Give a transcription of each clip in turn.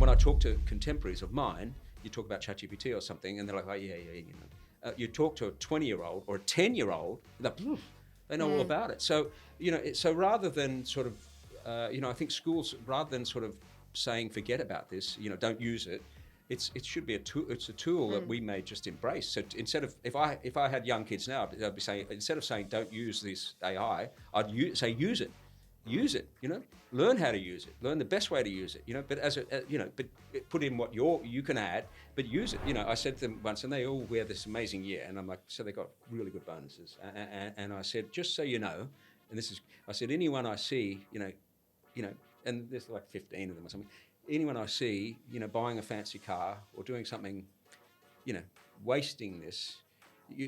when I talk to contemporaries of mine, you talk about ChatGPT or something, and they're like, oh, yeah, you talk to a 20-year-old or a 10-year-old, they know all about it. So, so rather than sort of, I think schools, rather than sort of saying, forget about this, don't use it, it should be a tool. It's a tool that we may just embrace. So instead of, if I had young kids now, I'd be saying, instead of saying don't use this AI, I'd say use it, learn how to use it, learn the best way to use it, but but put in what you can add, but use it. I said to them once, and they all wear this amazing year, and I'm like, so they got really good bonuses, and I said, just so you know, I said, anyone I see, and there's like 15 of them or something. Anyone I see, buying a fancy car or doing something, wasting this,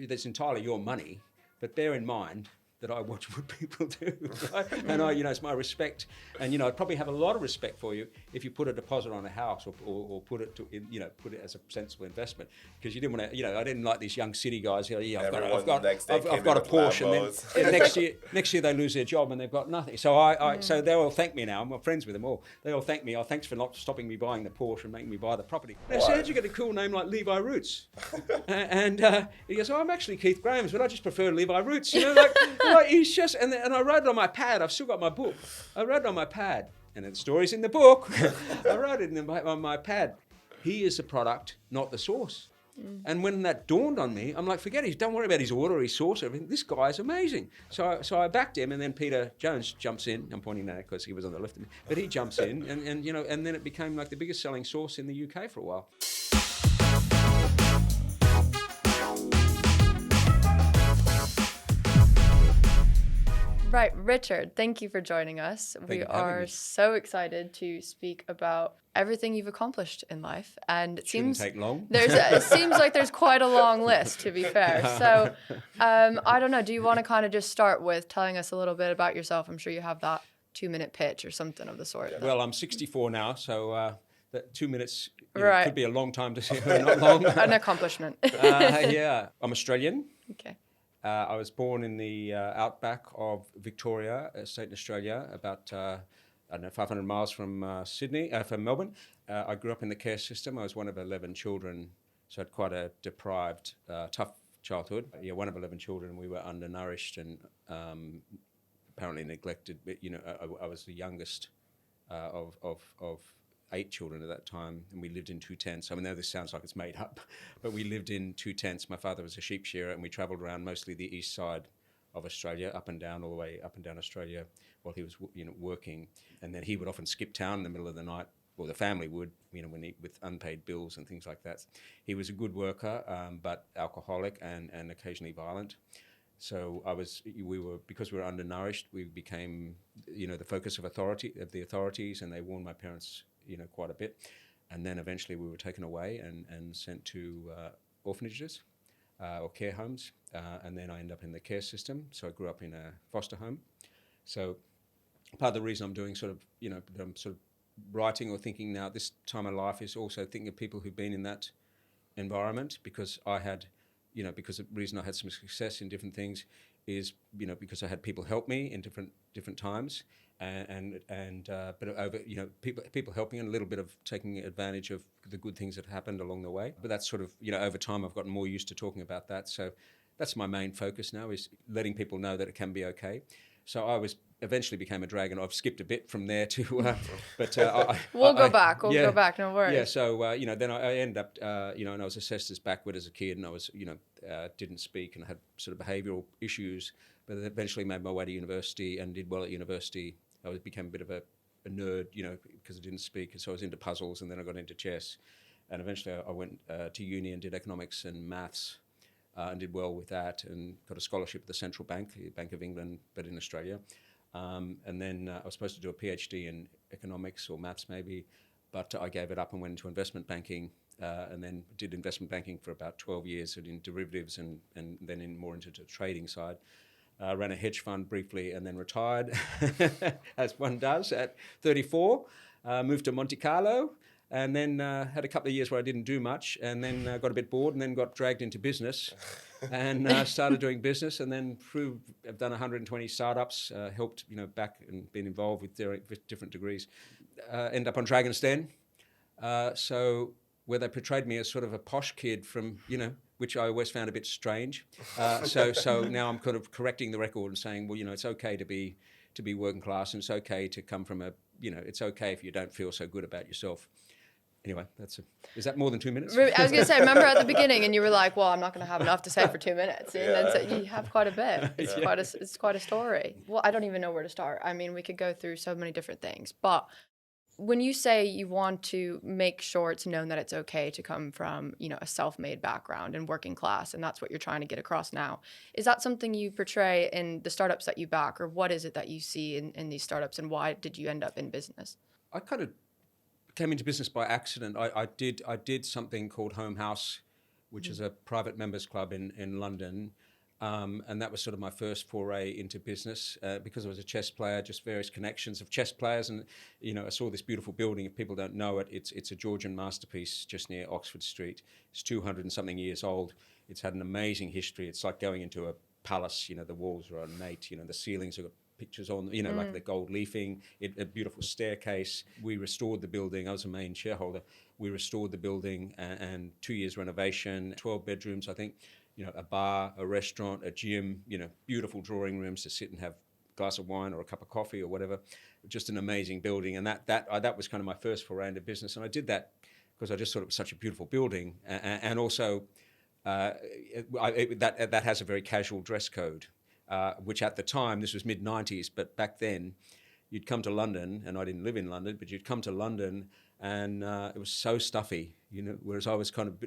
that's entirely your money. But bear in mind that I watch what people do, right? And it's my respect. And I'd probably have a lot of respect for you if you put a deposit on a house or put it put it as a sensible investment, because you didn't want to. I didn't like these young city guys. I've got a Porsche, and then next year they lose their job and they've got nothing. So so they all thank me now. I'm friends with them all. They all thank me. Oh, thanks for not stopping me buying the Porsche and making me buy the property. They said, how'd you get a cool name like Levi Roots? and he goes, I'm actually Keith Graham's, but I just prefer Levi Roots. He's just, and I wrote it on my pad. I've still got my book. I wrote it on my pad, and the story's in the book. I wrote it on my pad. He is the product, not the source. And when that dawned on me, I'm like, forget it. Don't worry about his order, his source, everything. This guy's amazing. So I backed him, and then Peter Jones jumps in. I'm pointing at it because he was on the left of me, but he jumps in, and then it became like the biggest selling source in the UK for a while. Right, Richard, thank you for joining us. We are so excited to speak about everything you've accomplished in life, and it Shouldn't take long. It seems like there's quite a long list, to be fair. So, I don't know. Do you want to kind of just start with telling us a little bit about yourself? I'm sure you have that 2-minute pitch or something of the sort. Well, I'm 64 now, so that 2 minutes could be a long time to say, not long. An accomplishment. Yeah, I'm Australian. Okay. I was born in the outback of Victoria, a state in Australia, about 500 miles from from Melbourne. I grew up in the care system. I was one of 11 children, so I had quite a deprived, tough childhood. Yeah, one of 11 children. We were undernourished and apparently neglected. But, I was the youngest of 8 children at that time, and we lived in 2 tents. I know this sounds like it's made up, but we lived in 2 tents. My father was a sheep shearer, and we travelled around mostly the east side of Australia, up and down, all the way up and down Australia while he was working. And then he would often skip town in the middle of the night, or the family would, with unpaid bills and things like that. He was a good worker, but alcoholic and occasionally violent. So because we were undernourished, we became, the focus of the authorities, and they warned my parents, quite a bit. And then eventually we were taken away and sent to orphanages or care homes. And then I ended up in the care system. So I grew up in a foster home. So part of the reason I'm doing that I'm sort of writing or thinking now at this time of life is also thinking of people who've been in that environment, because I had, because the reason I had some success in different things is, because I had people help me in different times. But over, people helping and a little bit of taking advantage of the good things that happened along the way. But that's sort of, over time I've gotten more used to talking about that. So that's my main focus now, is letting people know that it can be okay. So I eventually became a dragon. I've skipped a bit from there to, but we'll go back. We'll go back. No worries. Yeah. So then I ended up, and I was assessed as backward as a kid, and I was, didn't speak and had sort of behavioural issues. But eventually made my way to university and did well at university. I became a bit of a nerd, because I didn't speak. So I was into puzzles, and then I got into chess. And eventually I went to uni and did economics and maths, and did well with that, and got a scholarship at the Central Bank, the Bank of England, but in Australia. And then I was supposed to do a PhD in economics or maths maybe, but I gave it up and went into investment banking, and then did investment banking for about 12 years, in derivatives and then more into the trading side. Ran a hedge fund briefly and then retired, as one does at 34. Moved to Monte Carlo, and then had a couple of years where I didn't do much, and then got a bit bored, and then got dragged into business, and started doing business, and then I've done 120 startups, helped back and been involved with different degrees. End up on Dragon's Den. So where they portrayed me as sort of a posh kid from, which I always found a bit strange. So now I'm kind of correcting the record and saying, well, it's okay to be working class, and it's okay to come from it's okay if you don't feel so good about yourself. Anyway, is that more than 2 minutes? I was going to say, remember at the beginning, and you were like, well, I'm not going to have enough to say for 2 minutes. And then so you have quite a bit. It's quite a story. Well, I don't even know where to start. I mean, we could go through so many different things. But when you say you want to make sure it's known that it's okay to come from, a self-made background and working class, and that's what you're trying to get across now, is that something you portray in the startups that you back, or what is it that you see in these startups, and why did you end up in business? I kind of came into business by accident. I did something called Home House, which is a private members club in London, and that was sort of my first foray into business because I was a chess player. Just various connections of chess players, and I saw this beautiful building. If people don't know it, it's a Georgian masterpiece just near Oxford Street. It's 200 and something years old. It's had an amazing history. It's like going into a palace. The walls are ornate. The ceilings are pictures on, like the gold leafing, a beautiful staircase. We restored the building. I was a main shareholder. We restored the building and 2 years renovation, 12 bedrooms, I think, a bar, a restaurant, a gym, beautiful drawing rooms to sit and have a glass of wine or a cup of coffee or whatever. Just an amazing building. And that was kind of my first foray into business. And I did that because I just thought it was such a beautiful building. And also that has a very casual dress code. Which at the time, this was mid-90s, but back then, you'd come to London, and I didn't live in London, but you'd come to London, and it was so stuffy, whereas I was kind of,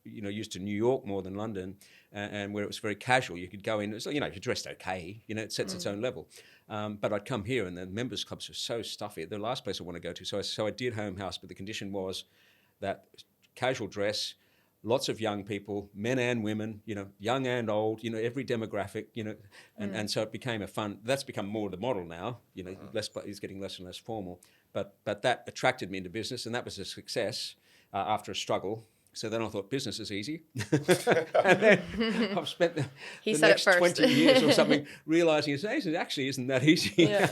used to New York more than London, and where it was very casual. You could go in, if you're dressed okay, it sets its own level. But I'd come here, and the members' clubs were so stuffy. The last place I want to go to. So I did Home House, but the condition was that casual dress, lots of young people, men and women, young and old, every demographic, and so it became that's become more the model now, it's getting less and less formal. But that attracted me into business, and that was a success after a struggle. So then I thought business is easy. And then I've spent the next 20 years or something realizing it actually isn't that easy. Yeah.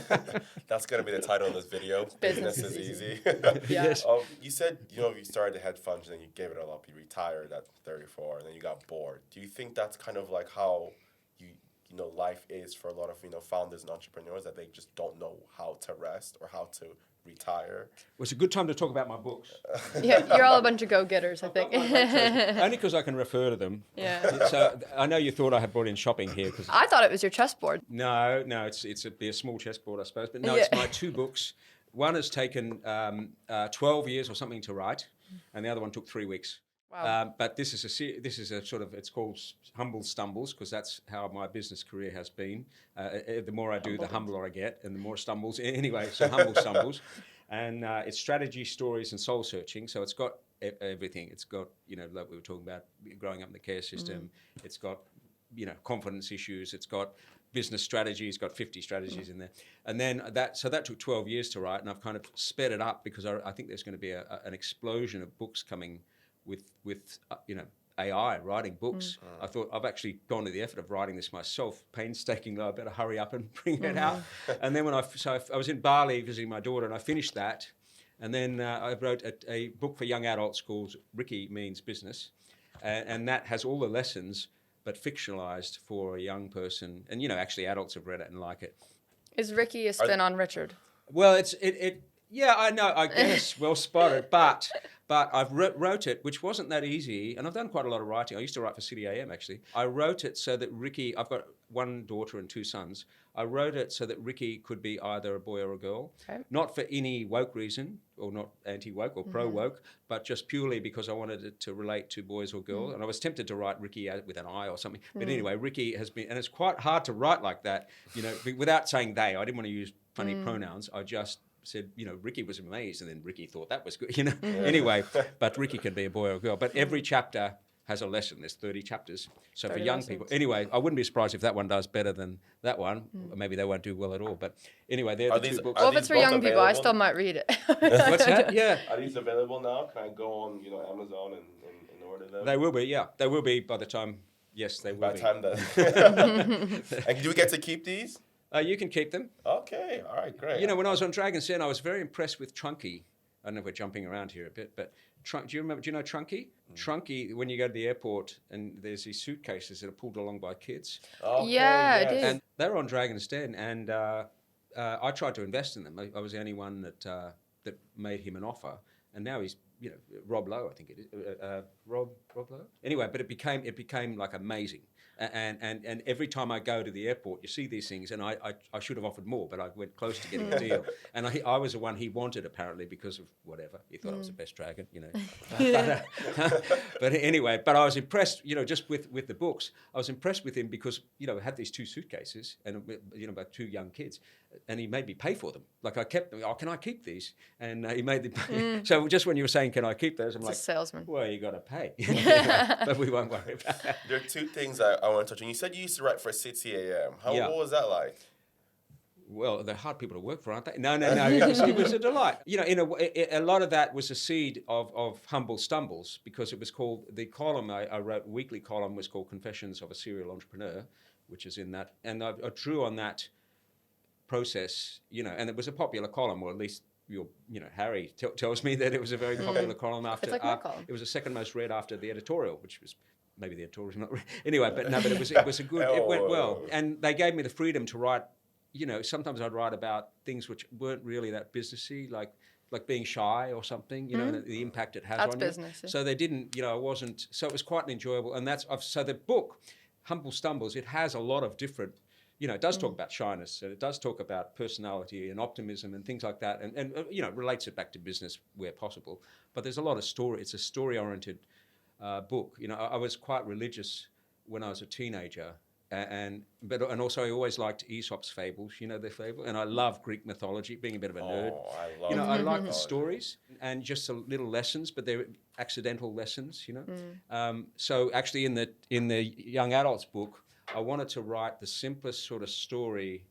That's going to be the title of this video. Business is easy. Yes. You said, you started the hedge funds and then you gave it all up. You retired at 34 and then you got bored. Do you think that's kind of like how life is for a lot of, founders and entrepreneurs, that they just don't know how to rest or how to retire? Well, it's a good time to talk about my books. Yeah, you're all a bunch of go-getters, I think. Only because I can refer to them. Yeah. So I know you thought I had brought in shopping here. Cause I thought it was your chessboard. No, it's a small chessboard, I suppose. But no, It's my two books. One has taken 12 years or something to write, and the other one took 3 weeks. Wow. But this is a sort of, it's called Humble Stumbles, because that's how my business career has been. The more I do, the humbler I get, and the more stumbles. Anyway, so Humble Stumbles. And it's strategy, stories, and soul searching. So it's got everything. It's got, like we were talking about, growing up in the care system. It's got, confidence issues. It's got business strategy. It's got 50 strategies in there. And then that took 12 years to write, and I've kind of sped it up because I think there's going to be an explosion of books coming with AI, writing books. I thought I've actually gone to the effort of writing this myself, painstakingly. I better hurry up and bring it out. And then I was in Bali visiting my daughter, and I finished that. And then I wrote a book for young adults called Ricky Means Business, and that has all the lessons, but fictionalized for a young person. And actually adults have read it and like it. Is Ricky a spin on Richard? Well, yeah, I know, I guess, well spotted, but I've wrote it, which wasn't that easy, and I've done quite a lot of writing. I used to write for City AM, actually. I wrote it so that Ricky, I've got one daughter and 2 sons. I wrote it so that Ricky could be either a boy or a girl, not for any woke reason, or not anti-woke or pro-woke, but just purely because I wanted it to relate to boys or girls. And I was tempted to write Ricky with an I or something. But anyway, Ricky has been, and it's quite hard to write like that, without saying they. I didn't want to use funny pronouns. I just said, Ricky was amazed, and then Ricky thought that was good, Anyway, but Ricky can be a boy or a girl. But every chapter has a lesson. There's 30 chapters. So for young people, anyway, I wouldn't be surprised if that one does better than that one. Or maybe they won't do well at all. But anyway, they're the 2 books. Well, if it's for young people, I still might read it. What's that? Yeah. Are these available now? Can I go on, Amazon and order them? They will be, yeah. They will be by the time, yes, they will be. By the time that. And do we get to keep these? You can keep them. Okay, all right, great. When I was on Dragon's Den, I was very impressed with Trunky. I don't know if we're jumping around here a bit, but do you know Trunky? Trunky, when you go to the airport and there's these suitcases that are pulled along by kids. Okay, Yeah, I yes. did. And they were on Dragon's Den, and I tried to invest in them. I was the only one that made him an offer, and now he's Rob Lowe, I think it is Rob Lowe. Anyway, but it became like amazing, and every time I go to the airport, you see these things, and I should have offered more, but I went close to getting a deal, and I was the one he wanted apparently because of whatever he thought I was the best dragon, but anyway, but I was impressed, just with the books. I was impressed with him because I had these 2 suitcases and about 2 young kids, and he made me pay for them. Like I kept them. Oh, can I keep these? And he made them. So just when you were saying, can I keep those? I'm It's like, a salesman. well, you got to pay. But we won't worry about that. There are 2 things I want to touch on. You said you used to write for 6 a.m. Yeah. What was that like? Well, they're hard people to work for, aren't they? No. It was a delight. A lot of that was a seed of humble stumbles, because it was called, the column I wrote, weekly column, was called Confessions of a Serial Entrepreneur, which is in that. And I drew on that process, and it was a popular column, or at least Harry tells me that it was a very popular column. After It's like my column. It was the second most read after the editorial, which was maybe the editorial was not anyway. But it was a good. It went well, and they gave me the freedom to write. Sometimes I'd write about things which weren't really that businessy, like being shy or something, and the impact it has That's on business, you. yeah. So they didn't, I wasn't. So it was quite enjoyable, and so the book, Humble Stumbles, it has a lot of different. It does talk about shyness, and it does talk about personality and optimism and things like that, and relates it back to business where possible. But there's a lot of story. It's a story-oriented book. I was quite religious when I was a teenager, and also I always liked Aesop's fables. The fable, and I love Greek mythology. Being a bit of a nerd, I love I like the mythology. stories and just the little lessons, but they're accidental lessons. So actually, in the young adults book, I wanted to write the simplest sort of story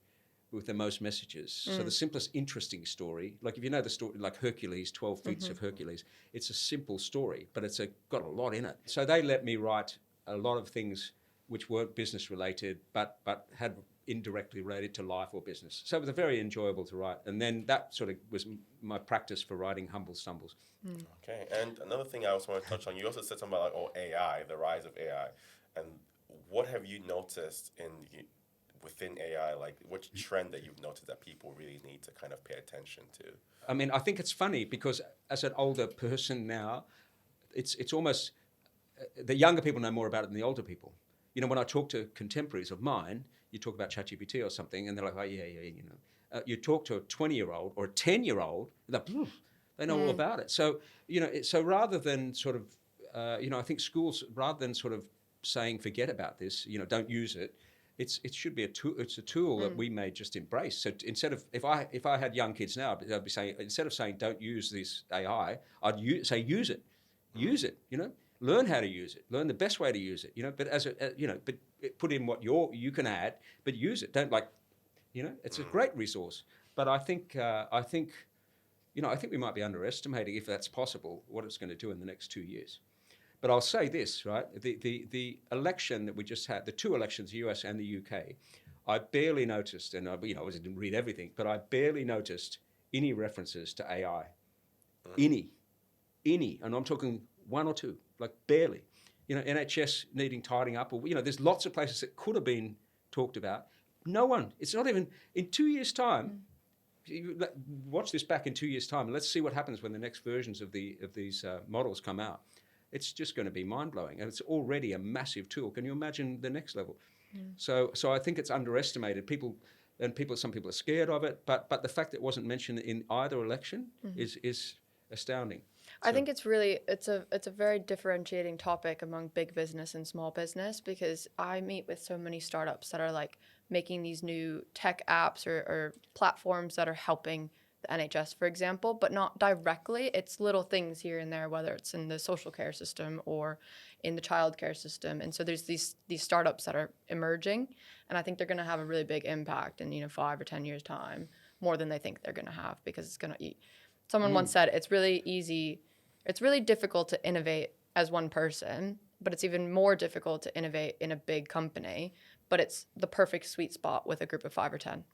with the most messages. So the simplest interesting story, like if you know the story, like Hercules, 12 Feats of Hercules, it's a simple story, but it's got a lot in it. So they let me write a lot of things which weren't business related, but had indirectly related to life or business. So it was very enjoyable to write. And then that sort of was my practice for writing Humble Stumbles. Okay, and another thing I also want to touch on, you also said something about AI, the rise of AI, and what have you noticed within AI, like which trend that you've noticed that people really need to kind of pay attention to? I mean, I think it's funny because as an older person now, it's almost, the younger people know more about it than the older people. When I talk to contemporaries of mine, you talk about ChatGPT or something, and they're like, oh, yeah. You talk to a 20-year-old or a 10-year-old, they know all about it. So, so rather than sort of, I think schools, rather than sort of saying, forget about this, don't use it, it should be a tool. It's a tool that we may just embrace. So instead of, if I had young kids now, I'd be saying, instead of saying don't use this AI, I'd say use it, learn how to use it, learn the best way to use it, but but put in what you can add, but use it. Don't it's a great resource. But I think we might be underestimating, if that's possible, what it's going to do in the next 2 years. But I'll say this, right? The election that we just had, the 2 elections, the US and the UK, I barely noticed, and I obviously didn't read everything, but I barely noticed any references to AI. Any, and I'm talking 1 or 2, like barely. NHS needing tidying up, or there's lots of places that could have been talked about. No one. It's not even in 2 years' time. Watch this back in 2 years' time, and let's see what happens when the next versions of these models come out. It's just going to be mind-blowing, and it's already a massive tool. Can you imagine the next level? So I think it's underestimated. Some people are scared of it, but the fact that it wasn't mentioned in either election is astounding. I think it's a very differentiating topic among big business and small business, because I meet with so many startups that are like making these new tech apps or platforms that are helping the NHS, for example, but not directly. It's little things here and there, whether it's in the social care system or in the childcare system. And so there's these startups that are emerging, and I think they're going to have a really big impact in 5 or 10 years' time, more than they think they're going to have, because it's going to. Someone once said it's really difficult to innovate as one person, but it's even more difficult to innovate in a big company. But it's the perfect sweet spot with a group of 5 or 10.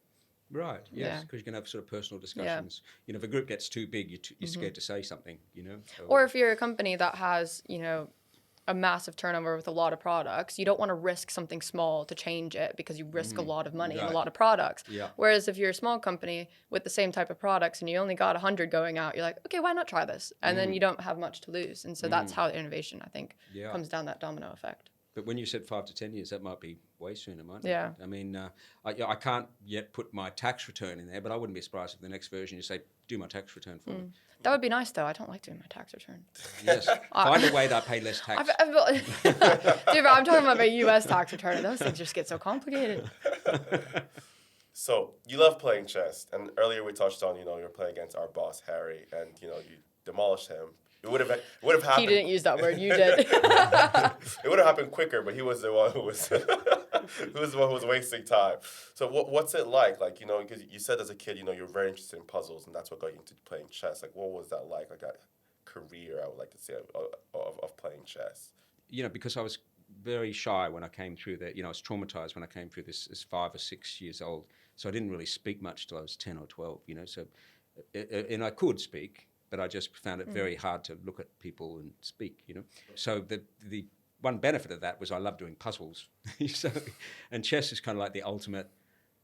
Right. Yes, Yeah. because you can have sort of personal discussions. You know, if a group gets too big, you're scared to say something. You know. Or if you're a company that has, a massive turnover with a lot of products, you don't want to risk something small to change it because you risk a lot of money and a Right. lot of products. Yeah. Whereas if you're a small company with the same type of products and you only got 100 going out, you're like, okay, why not try this? And then you don't have much to lose. And so that's how innovation, I think, Yeah. comes down that domino effect. But when you said 5 to 10 years, that might be way sooner, mightn't it? Yeah. I mean, I can't yet put my tax return in there, but I wouldn't be surprised if the next version you say, do my tax return for me. That would be nice, though. I don't like doing my tax return. Yes. Find a way that I pay less tax. Dude, but I'm talking about my U.S. tax return, and those things just get so complicated. So you love playing chess, and earlier we touched on, you were playing against our boss Harry, and you demolished him. It would have happened. He didn't use that word. You did. It would have happened quicker, but he was the one who was the one who was wasting time. So what's it like? Like, because you said as a kid, you're very interested in puzzles, and that's what got you into playing chess. Like, what was that like? Like a career, I would like to say, of playing chess. Because I was very shy when I came through that. I was traumatized when I came through this as 5 or 6 years old. So I didn't really speak much till I was 10 or 12. So, and I could speak, but I just found it very hard to look at people and speak. So the one benefit of that was I love doing puzzles. And chess is kind of like the ultimate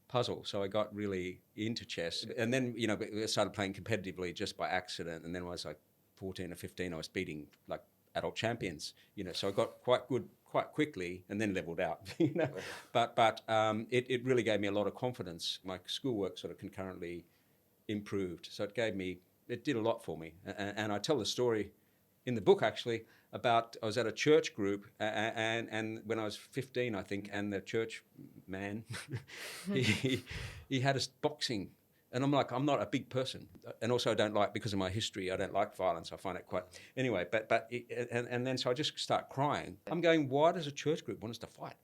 puzzle. So I got really into chess. And then, I started playing competitively just by accident. And then when I was like 14 or 15, I was beating like adult champions, so I got quite good quite quickly and then leveled out, But it really gave me a lot of confidence. My schoolwork sort of concurrently improved. So it did a lot for me. And I tell the story in the book, actually, about I was at a church group and when I was 15, I think, and the church man, he had us boxing. And I'm like, I'm not a big person. And also I don't like, because of my history, I don't like violence. I find it quite, anyway, and then so I just start crying. I'm going, why does a church group want us to fight?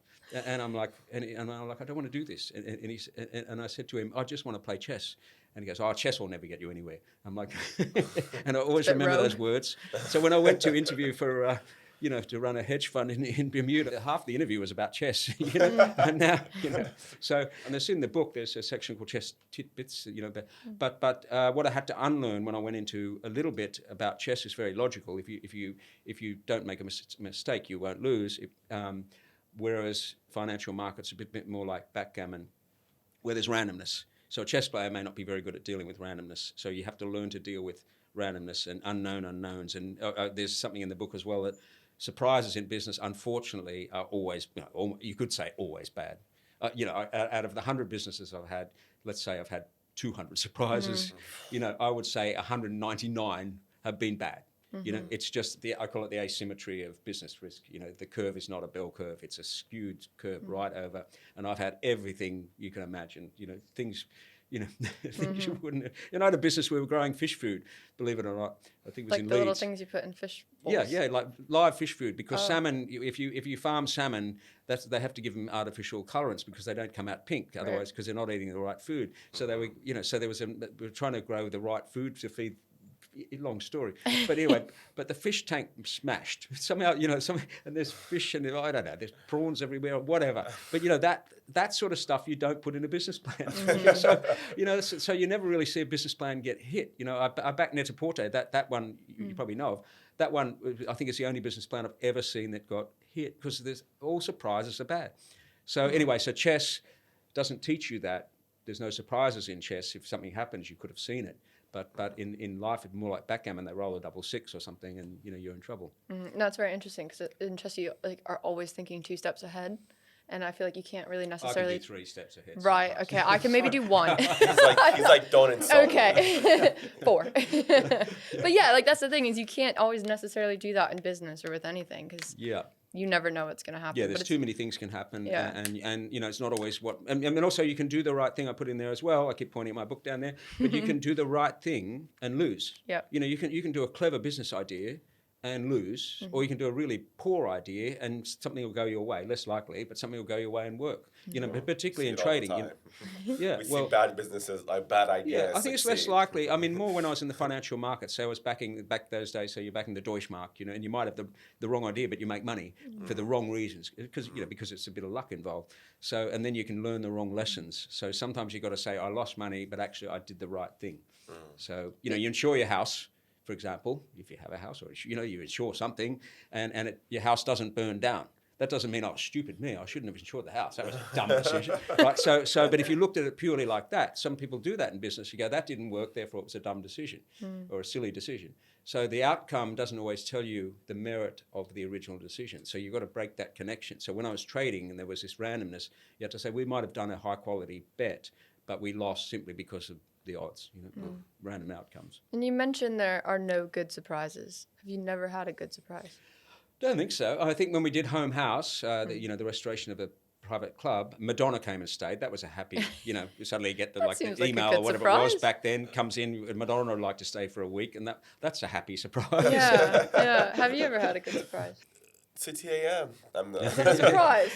And I'm like, I don't want to do this. And I said to him, I just want to play chess. And he goes, chess will never get you anywhere. I'm like, and I always remember those words. So when I went to interview for, to run a hedge fund in Bermuda, half the interview was about chess, and now, So, and there's in the book, there's a section called Chess Tidbits, but what I had to unlearn when I went into a little bit about chess is very logical. If you don't make a mistake, you won't lose. Whereas financial markets are a bit more like backgammon, where there's randomness. So a chess player may not be very good at dealing with randomness. So you have to learn to deal with randomness and unknown unknowns. And there's something in the book as well that surprises in business, unfortunately, are always, you could say always bad. Out of the 100 businesses I've had, let's say I've had 200 surprises. I would say 199 have been bad. It's just I call it the asymmetry of business risk. The curve is not a bell curve; it's a skewed curve right over. And I've had everything you can imagine. Things. Things you wouldn't. I had a business where we were growing fish food. Believe it or not, I think it was like in the Leeds. little things you put in fish bowls. Yeah, like live fish food, because salmon. If you farm salmon, they have to give them artificial colorants because they don't come out pink. Otherwise, because they're not eating the right food. So they were, so there was we were trying to grow the right food to feed. Long story, but anyway, but the fish tank smashed somehow. And there's fish and I don't know. There's prawns everywhere, or whatever. But that sort of stuff you don't put in a business plan. So you never really see a business plan get hit. I back Net-a-Porter. That one you probably know of. That one I think is the only business plan I've ever seen that got hit, because there's all surprises are bad. So anyway, so chess doesn't teach you that. There's no surprises in chess. If something happens, you could have seen it. But in life, it's more like backgammon. They roll a 6 or something, and you're in trouble. No, it's very interesting because in chess you are always thinking 2 steps ahead, and I feel like you can't really necessarily. I can do 3 steps ahead. Right. Sometimes. Okay. I can maybe do 1. he's like don't insult. Okay. 4. But yeah, like that's the thing, is you can't always necessarily do that in business or with anything, because you never know what's going to happen. Yeah, there's too many things can happen, Yeah. and it's not always what. And also you can do the right thing. I put in there as well. I keep pointing at my book down there, but you can do the right thing and lose. Yeah. You can do a clever business idea and lose, or you can do a really poor idea and something will go your way, less likely, but something will go your way and work. You know, but particularly in trading. We see bad businesses, like bad ideas. Yeah, I think it's less likely. I mean, more when I was in the financial market. So I was back those days. So you're backing the Deutschmark, you know, and you might have the wrong idea, but you make money for the wrong reasons because because it's a bit of luck involved. So and then you can learn the wrong lessons. So sometimes you got to say, I lost money, but actually I did the right thing. So you insure your house. For example, if you have a house, or you insure something, and your house doesn't burn down. That doesn't mean, stupid me, I shouldn't have insured the house. That was a dumb decision, right? So, but if you looked at it purely like that, some people do that in business. You go, that didn't work, therefore it was a dumb decision or a silly decision. So the outcome doesn't always tell you the merit of the original decision. So you've got to break that connection. So when I was trading and there was this randomness, you have to say we might have done a high quality bet, but we lost simply because of the odds, random outcomes. And you mentioned there are no good surprises. Have you never had a good surprise? Don't think so. I think when we did Home House, the restoration of a private club, Madonna came and stayed. That was a happy, you suddenly get the the email or whatever it was back then comes in. And Madonna would like to stay for a week, and that's a happy surprise. Yeah. Have you ever had a good surprise? City AM. Is that a surprise?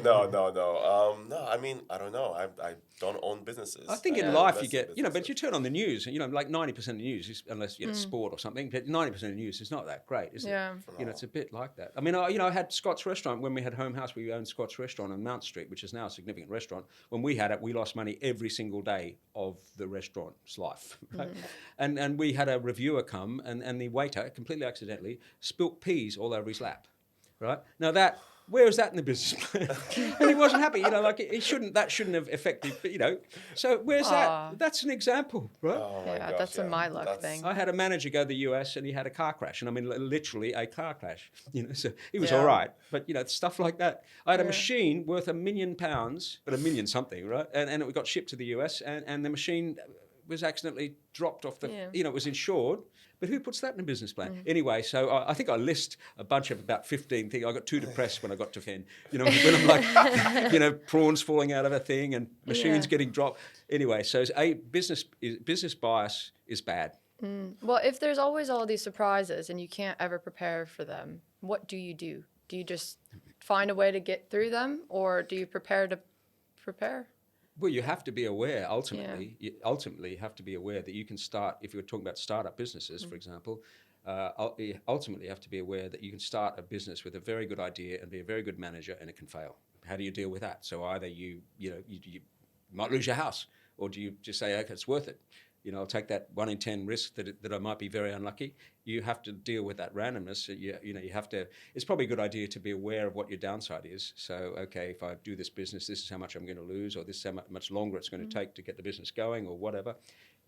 No. No, I mean, I don't know. I don't own businesses. I think in life you get, but you turn on the news, like 90% of the news, is, unless it's sport or something, but 90% of the news is not that great, is it? Yeah. It's a bit like that. I mean, I had Scott's Restaurant. When we had Home House, we owned Scott's Restaurant on Mount Street, which is now a significant restaurant. When we had it, we lost money every single day of the restaurant's life. Right? And we had a reviewer come, and the waiter, completely accidentally, spilt peas all over his lap. Right now, where is that in the business plan? And he wasn't happy. That shouldn't have affected. But so where's that? That's an example, right? Oh my gosh, that's a my luck thing. I had a manager go to the US and he had a car crash, and I mean literally a car crash. So he was all right, but stuff like that. I had a machine worth £1 million, but $1 million something, right? And it got shipped to the US, and the machine was accidentally dropped off the. It was insured. But who puts that in a business plan? Anyway, so I think I list a bunch of about 15 things. I got too depressed when I got to 10. When I'm like, prawns falling out of a thing and machines getting dropped. Anyway, so business bias is bad. Well, if there's always all these surprises and you can't ever prepare for them, what do you do? Do you just find a way to get through them, or do you prepare to prepare? Well, you have to be aware, ultimately. You ultimately have to be aware that you can start, if you're talking about startup businesses, for example, ultimately you have to be aware that you can start a business with a very good idea and be a very good manager, and it can fail. How do you deal with that? So either you might lose your house, or do you just say, okay, it's worth it? I'll take that 1 in 10 risk that I might be very unlucky. You have to deal with that randomness. You have to. It's probably a good idea to be aware of what your downside is. So, okay, if I do this business, this is how much I'm going to lose, or this is how much longer it's going to take to get the business going, or whatever.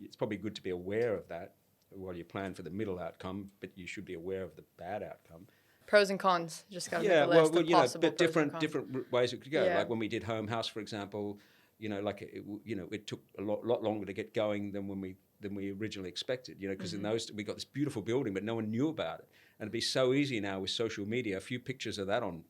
It's probably good to be aware of that while you plan for the middle outcome, but you should be aware of the bad outcome. Pros and cons. Just got to make a list of possible but pros and cons. different ways it could go. Yeah. Like when we did Home House, for example. It took a lot longer to get going than we originally expected. Because in those we got this beautiful building, but no one knew about it. And it'd be so easy now with social media. A few pictures of that on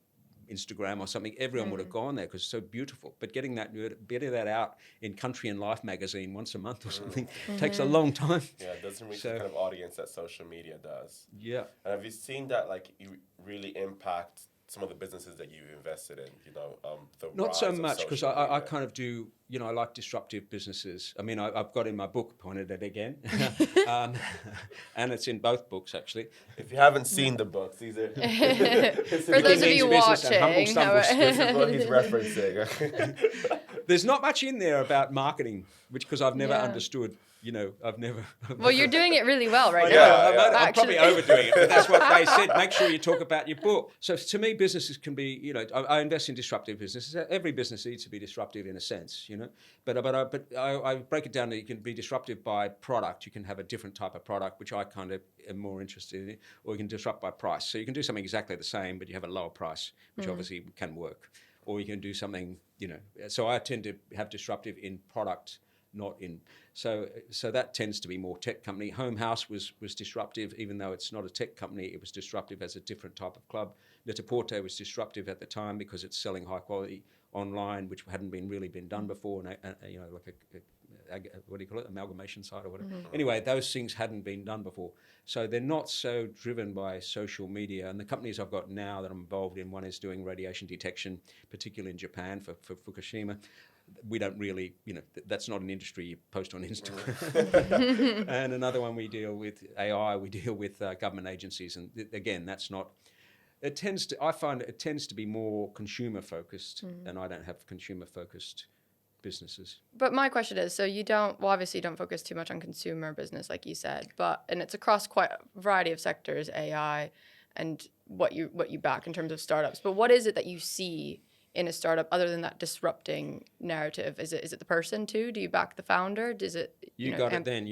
Instagram or something, everyone would have gone there because it's so beautiful. But getting that out in Country and Life magazine once a month or something takes a long time. Yeah, it doesn't reach the kind of audience that social media does. Yeah. And have you seen that really impact some of the businesses that you've invested in, Not so much, because I kind of do, I like disruptive businesses. I mean, I've got in my book, pointed at again, and it's in both books, actually. If you haven't seen the books, these are... For those of you watching, this is what he's referencing. There's not much in there about marketing, because I've never understood. I've never... Well, you're doing it really well right now. I'm probably overdoing it, but that's what they said. Make sure you talk about your book. So to me, businesses can be, I invest in disruptive businesses. Every business needs to be disruptive in a sense, But I break it down that you can be disruptive by product. You can have a different type of product, which I kind of am more interested in, or you can disrupt by price. So you can do something exactly the same, but you have a lower price, which obviously can work. Or you can do something, So I tend to have disruptive in product, not in... So that tends to be more tech company. Home House was disruptive, even though it's not a tech company. It was disruptive as a different type of club. Net-a-Porter was disruptive at the time because it's selling high quality online, which hadn't really been done before, and what do you call it, amalgamation side or whatever. Anyway, those things hadn't been done before. So they're not so driven by social media. And the companies I've got now that I'm involved in, one is doing radiation detection, particularly in Japan for Fukushima. We don't really, that's not an industry you post on Instagram. And another one, we deal with AI, we deal with government agencies. And again, that's not, I find it tends to be more consumer focused, and I don't have consumer focused businesses. But my question is, so obviously you don't focus too much on consumer business, like you said, and it's across quite a variety of sectors, AI, and what you back in terms of startups. But what is it that you see in a startup other than that disrupting narrative? Is it the person too? Do you back the founder? Does it? You got it then.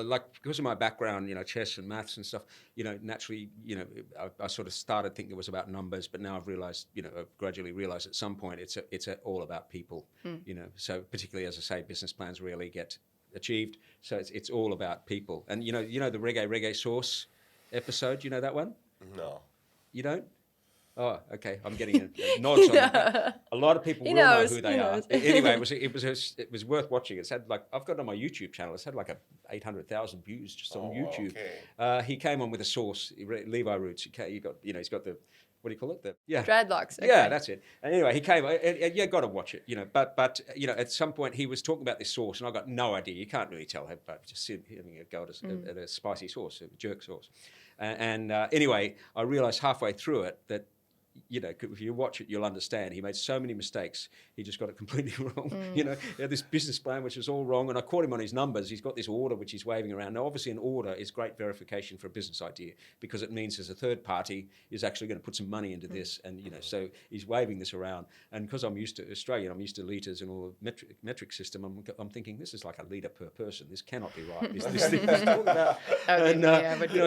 Like because of my background, chess and maths and stuff. Naturally, I sort of started thinking it was about numbers, but now I've realized, I've gradually realized at some point it's all about people. So particularly, as I say, business plans rarely get achieved. So it's all about people. And the reggae sauce episode. You know that one? No. You don't? Oh, okay. I'm getting nods on that. A lot of people will know who they are. Anyway, it was worth watching. It's had I've got it on my YouTube channel. It's had 800,000 views just on YouTube. Okay. He came on with a sauce, Levi Roots. He's got the, what do you call it? Dreadlocks. Okay. Yeah, that's it. And anyway, he came. You got to watch it. But at some point he was talking about this sauce, and I got no idea. You can't really tell, but just having a go at a spicy sauce, a jerk sauce. And anyway, I realised halfway through it that, if you watch it, you'll understand. He made so many mistakes. He just got it completely wrong. He had this business plan which was all wrong, and I caught him on his numbers. He's got this order which he's waving around. Now, obviously, an order is great verification for a business idea because it means there's a third party is actually going to put some money into this, and so he's waving this around. And because I'm used to Australian, I'm used to litres and all the metric system. I'm thinking this is like a litre per person. This cannot be right. This thing he's talking about.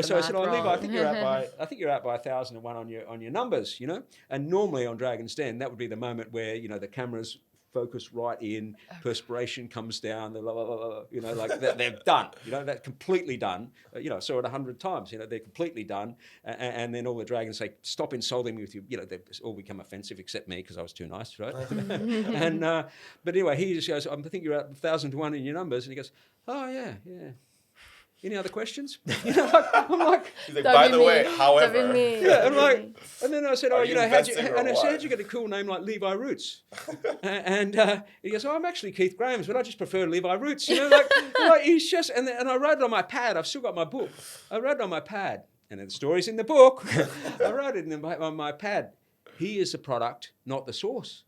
So I said, Levi, I think you're out by 1,001 on your numbers. And normally on Dragon's Den, that would be the moment where, the cameras focus right in, perspiration comes down, they're done, they're completely done. I saw it 100 times, they're completely done. And then all the dragons say, stop insulting me with you, they all become offensive except me because I was too nice, right? And but anyway, he just goes, I think you're at 1,001 in your numbers. And he goes, oh, yeah. Any other questions? I'm like, he's like, by the way, however. And then I said, how'd you get a cool name like Levi Roots? And he goes, I'm actually Keith Graham's, but I just prefer Levi Roots. He's just, and I wrote it on my pad. I've still got my book. I wrote it on my pad, and then the story's in the book. I wrote it on my pad. He is the product, not the source.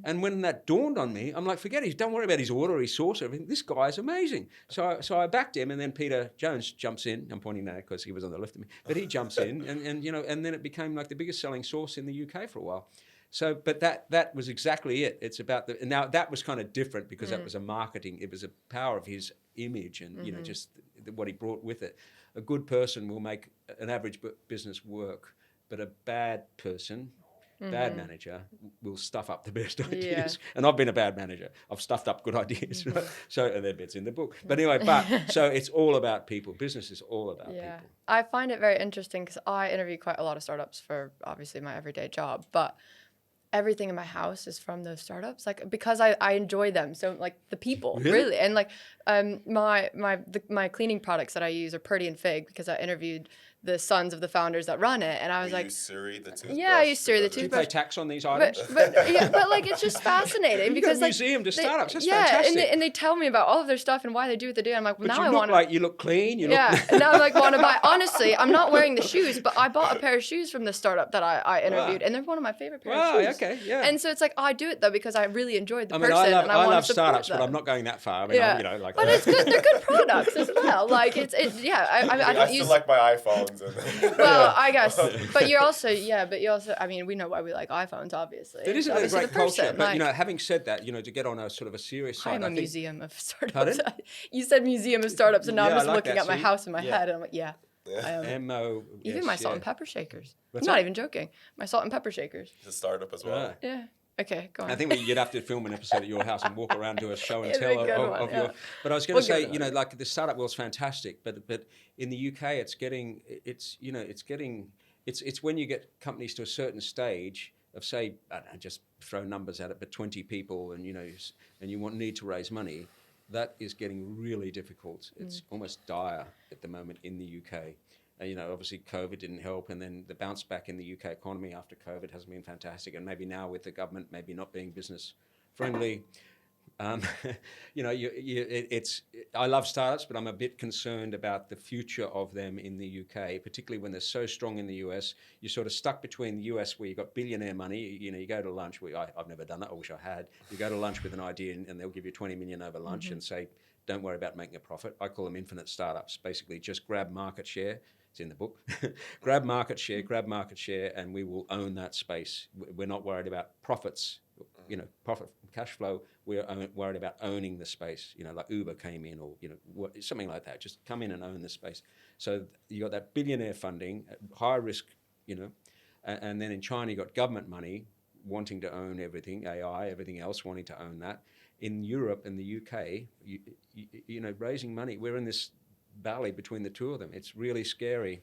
And when that dawned on me, I'm like, forget it. Don't worry about his order, his source, everything. This guy's amazing. So I backed him, and then Peter Jones jumps in. I'm pointing now because he was on the left of me, but he jumps in, and then it became like the biggest selling sauce in the UK for a while. So, but that was exactly it. It's about now that was kind of different because that was a marketing. It was a power of his image, and just what he brought with it. A good person will make an average business work, but a bad person. Bad manager will stuff up the best ideas. And I've been a bad manager. I've stuffed up good ideas. Right? So, and then it's in the book. But anyway, so it's all about people. Business is all about people. I find it very interesting because I interview quite a lot of startups for obviously my everyday job, but everything in my house is from those startups, because I enjoy them. So the people really. And my cleaning products that I use are Purdy and Fig because I interviewed the sons of the founders that run it, and I was like, use Curay the toothbrush? Yeah, I use Curay the toothbrush. Do you pay tax on these items? But it's just fascinating because museum to startups. That's fantastic. And they tell me about all of their stuff and why they do what they do. I'm like, well, but now I want to. You look clean. And now I want to buy. Honestly, I'm not wearing the shoes, but I bought a pair of shoes from the startup that I interviewed, and they're one of my favorite pairs of shoes. Okay, yeah. And so it's I do it though because I really enjoyed the person. I love startups, but I'm not going that far. But it's good. They're good products as well. I don't use. I still like my iPhones. Well, I guess, but you also, we know why we like iPhones, obviously. It isn't a great culture, but having said that, to get on a sort of a serious side, I'm a museum of startups. You said museum of startups, and now I'm just looking at my house in my head, and I'm like, I am. Even my salt and pepper shakers. I'm not even joking. My salt and pepper shakers. It's a startup as well. Yeah. Okay, go on. I think you'd have to film an episode at your house and walk around to a show and tell of your. But I was going to say, the startup world's fantastic, but in the UK, it's when you get companies to a certain stage of, say, I don't know, just throw numbers at it, but 20 people, and you need to raise money. that is getting really difficult. It's almost dire at the moment in the UK. Obviously COVID didn't help, and then the bounce back in the UK economy after COVID hasn't been fantastic, and maybe now with the government maybe not being business friendly. I love startups, but I'm a bit concerned about the future of them in the UK, particularly when they're so strong in the US. You're sort of stuck between the US, where you've got billionaire money. You go to lunch. I've never done that. I wish I had. You go to lunch with an idea, and they'll give you 20 million over lunch and say, don't worry about making a profit. I call them infinite startups. Basically, just grab market share. It's in the book. grab market share, and we will own that space. We're not worried about profits. Profit from cash flow. We're worried about owning the space. Like Uber came in, or something like that. Just come in and own the space. So you got that billionaire funding, high risk. And then in China you got government money wanting to own everything, AI, everything else, wanting to own that. In Europe and the UK, raising money. We're in this valley between the two of them. It's really scary.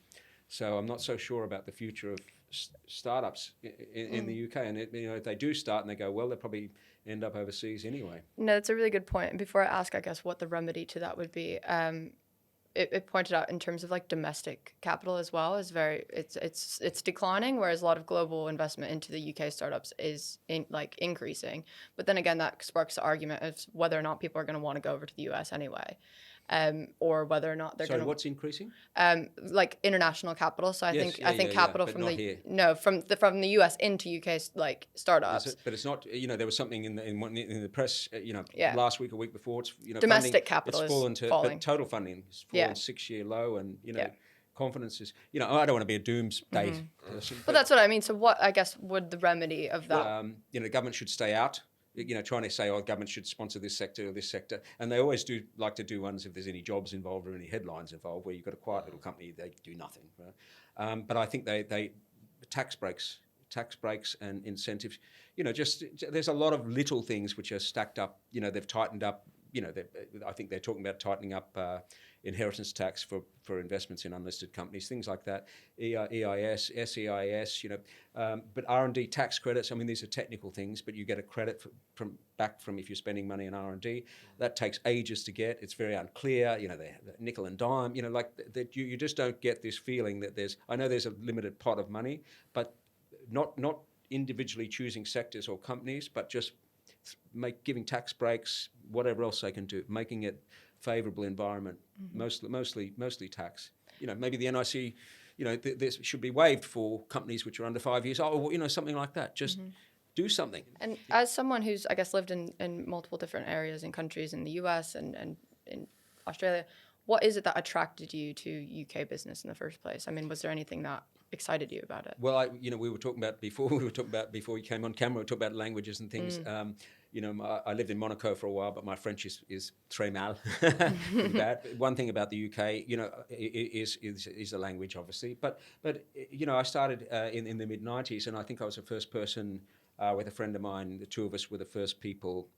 So I'm not so sure about the future of startups in the UK. And if they do start and they go well, they'll probably end up overseas anyway. No, that's a really good point. And before I ask, I guess, what the remedy to that would be, it pointed out in terms of like domestic capital as well is it's declining, whereas a lot of global investment into the UK startups is increasing. But then again, that sparks the argument of whether or not people are going to want to go over to the US anyway. Or whether or not they're going to. Sorry, what's increasing? Like international capital. So I think capital from from the US into UK startups. But it's not. There was something in the press. Last week or week before. It's domestic funding, capital it's fallen is falling. But total funding has fallen 6-year low, and confidence is. I don't want to be a doomsday person. But that's what I mean. So what I guess would the remedy of that? The government should stay out. Trying to say, government should sponsor this sector or this sector. And they always do like to do ones if there's any jobs involved or any headlines involved, where you've got a quiet little company, they do nothing. Right? But I think they tax breaks and incentives, there's a lot of little things which are stacked up. They've tightened up, I think they're talking about tightening up inheritance tax for investments in unlisted companies, things like that, EIS, SEIS, but R&D tax credits. I mean, these are technical things, but you get a credit from if you're spending money on R&D. That takes ages to get. It's very unclear. They're nickel and dime. You just don't get this feeling that there's a limited pot of money, but not individually choosing sectors or companies, but just giving tax breaks, whatever else they can do, making it favourable environment, mostly tax. Maybe the NIC, this should be waived for companies which are under 5 years old, or something like that. Just do something. And as someone who's, I guess, lived in multiple different areas and countries in the US and in Australia, what is it that attracted you to UK business in the first place? I mean, was there anything that excited you about it? Well, we were talking about before you came on camera, we were talking about languages and things. I lived in Monaco for a while, but my French is très mal, pretty bad. One thing about the UK, is the language, obviously. But I started in the mid-90s, and I think I was the first person with a friend of mine. The two of us were the first people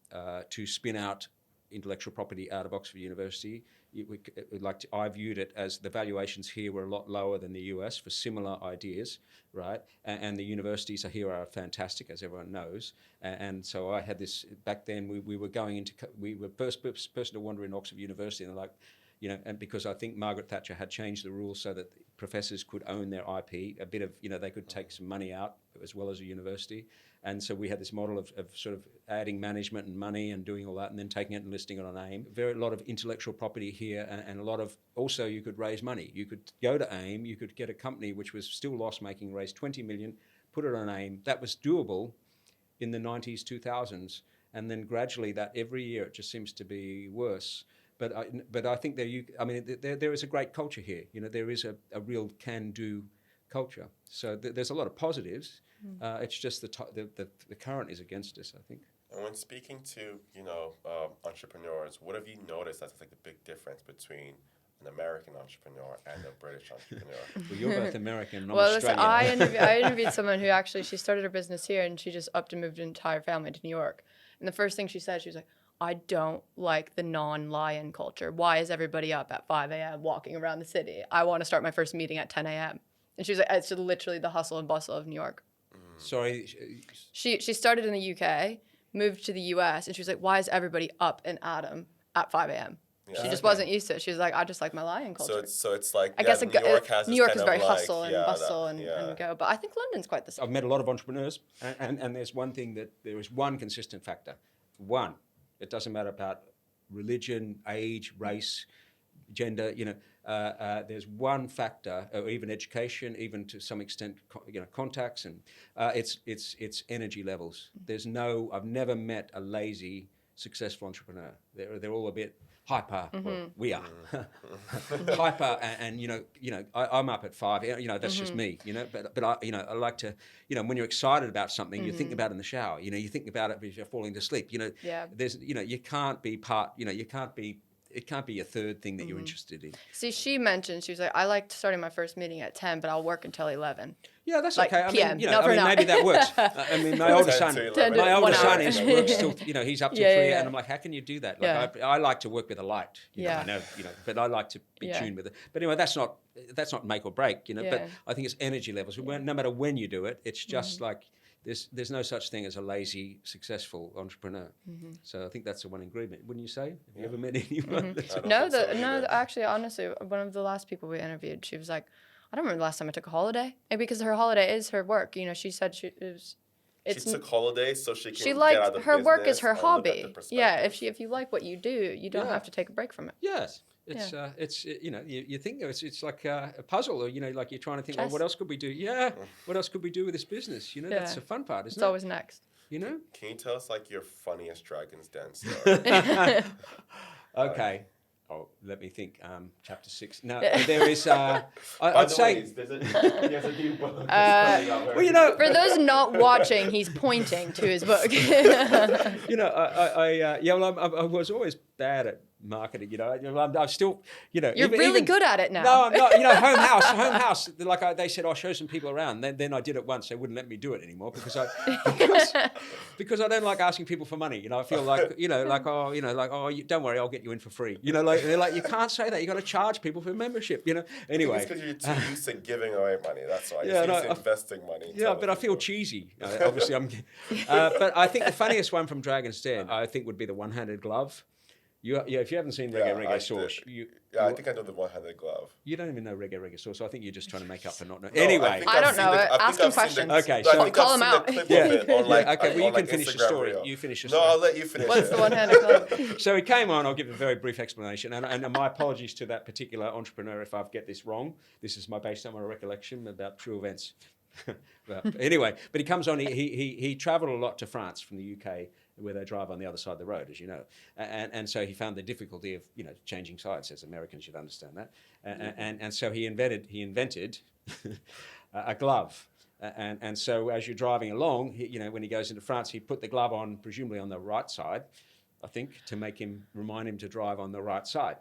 to spin out intellectual property out of Oxford University. I viewed it as the valuations here were a lot lower than the US for similar ideas, right? And the universities here are fantastic, as everyone knows. And so I had this, back then we were first person to wander in Oxford University, and and because I think Margaret Thatcher had changed the rules so that professors could own their IP, a bit of, they could take some money out as well as a university. And so we had this model of sort of adding management and money and doing all that, and then taking it and listing it on AIM. A lot of intellectual property here, and a lot of, also you could raise money. You could go to AIM, you could get a company which was still loss-making, raise 20 million, put it on AIM. That was doable in the 90s, 2000s. And then gradually that every year it just seems to be worse. But I think there is a great culture here. There is a real can-do culture. So there's a lot of positives. It's just the current is against us, I think. And when speaking to entrepreneurs, what have you noticed that's like the big difference between an American entrepreneur and a British entrepreneur? Well, you're both American, and I'm Australian. Australian. I interviewed someone who actually, she started her business here, and she just upped and moved an entire family to New York. And the first thing she said, she was like, I don't like the non-lion culture. Why is everybody up at 5 a.m. walking around the city? I want to start my first meeting at 10 a.m. And she was like, it's literally the hustle and bustle of New York. Sorry. She started in the UK, moved to the US, and she was like, why is everybody up and at 'em at 5 a.m. Yeah. She just wasn't used to it. She was like, I just like my lion culture. So it's like, I guess New York has New this York kind is of very like, hustle and bustle and go. But I think London's quite the same. I've met a lot of entrepreneurs, and there's one thing that there is one consistent factor. One, it doesn't matter about religion, age, race, gender. There's one factor, or even education, even to some extent, contacts, and it's energy levels. I've never met a lazy, successful entrepreneur. They're all a bit hyper. Well, we are hyper, and I'm up at 5. That's just me. But I like to. When you're excited about something, you think about it in the shower. You think about it as you're falling to sleep. There's you can't be part. You can't be. It can't be a third thing that you're interested in. See, she mentioned, she was like, I like starting my first meeting at 10, but I'll work until 11. Yeah, that's like okay. I PM, mean, not for now. maybe that works. I mean, my older son, 10 to 1 hour. is works till, he's up till 3, Yeah. and I'm like, how can you do that? Like, I like to work with a light. Yeah. I know, but I like to be tuned with it. But anyway, that's not make or break, Yeah. But I think it's energy levels. No matter when you do it, it's just like there's no such thing as a lazy, successful entrepreneur. So I think that's the one ingredient. Wouldn't you say? Have you ever met anyone? Actually, honestly, one of the last people we interviewed, she was like, I don't remember the last time I took a holiday. Maybe because her holiday is her work. She said she took holidays so she can she get liked out of her work business is her and look at the hobby. perspective. Yeah, if you like what you do, you don't have to take a break from it. Yes. You think it's like a puzzle, or like you're trying to think, Chess. what else could we do? Yeah, what else could we do with this business? That's the fun part, isn't It's always next. Can you tell us like your funniest Dragon's Den story? Okay. Oh, let me think. Chapter 6. No, there is. I'd say. There's a new book. For those not watching, he's pointing to his book. I was always bad at marketing. I'm still. You're really good at it now. No, I'm not. Home house. Like they said, I'll show some people around. Then I did it once. They wouldn't let me do it anymore because I don't like asking people for money. I feel like don't worry, I'll get you in for free. They're like, you can't say that. You got to charge people for membership. Anyway. It's because you're too used to giving away money. That's why. Yeah, you're used to investing money. Yeah, but I feel cheesy. Obviously, I'm. But I think the funniest one from Dragon's Den, I think, would be the one-handed glove. If you haven't seen Reggae Sauce, I think I know the one-handed glove. You don't even know Reggae Sauce. So I think you're just trying to make up for not knowing. Anyway, I don't know it. Ask him questions. Okay, so call him out. Okay, well, you can finish the story. You finish the story. No, I'll let you finish. What's the one-handed glove? So he came on. I'll give a very brief explanation, and my apologies to that particular entrepreneur if I get this wrong. This is based on my recollection about true events. Anyway, but he comes on. He travelled a lot to France from the UK, where they drive on the other side of the road, as you know, and so he found the difficulty of changing sides, as Americans should understand that, and so he invented a glove, and so as you're driving along, when he goes into France, he put the glove on, presumably on the right side, I think, to remind him to drive on the right side.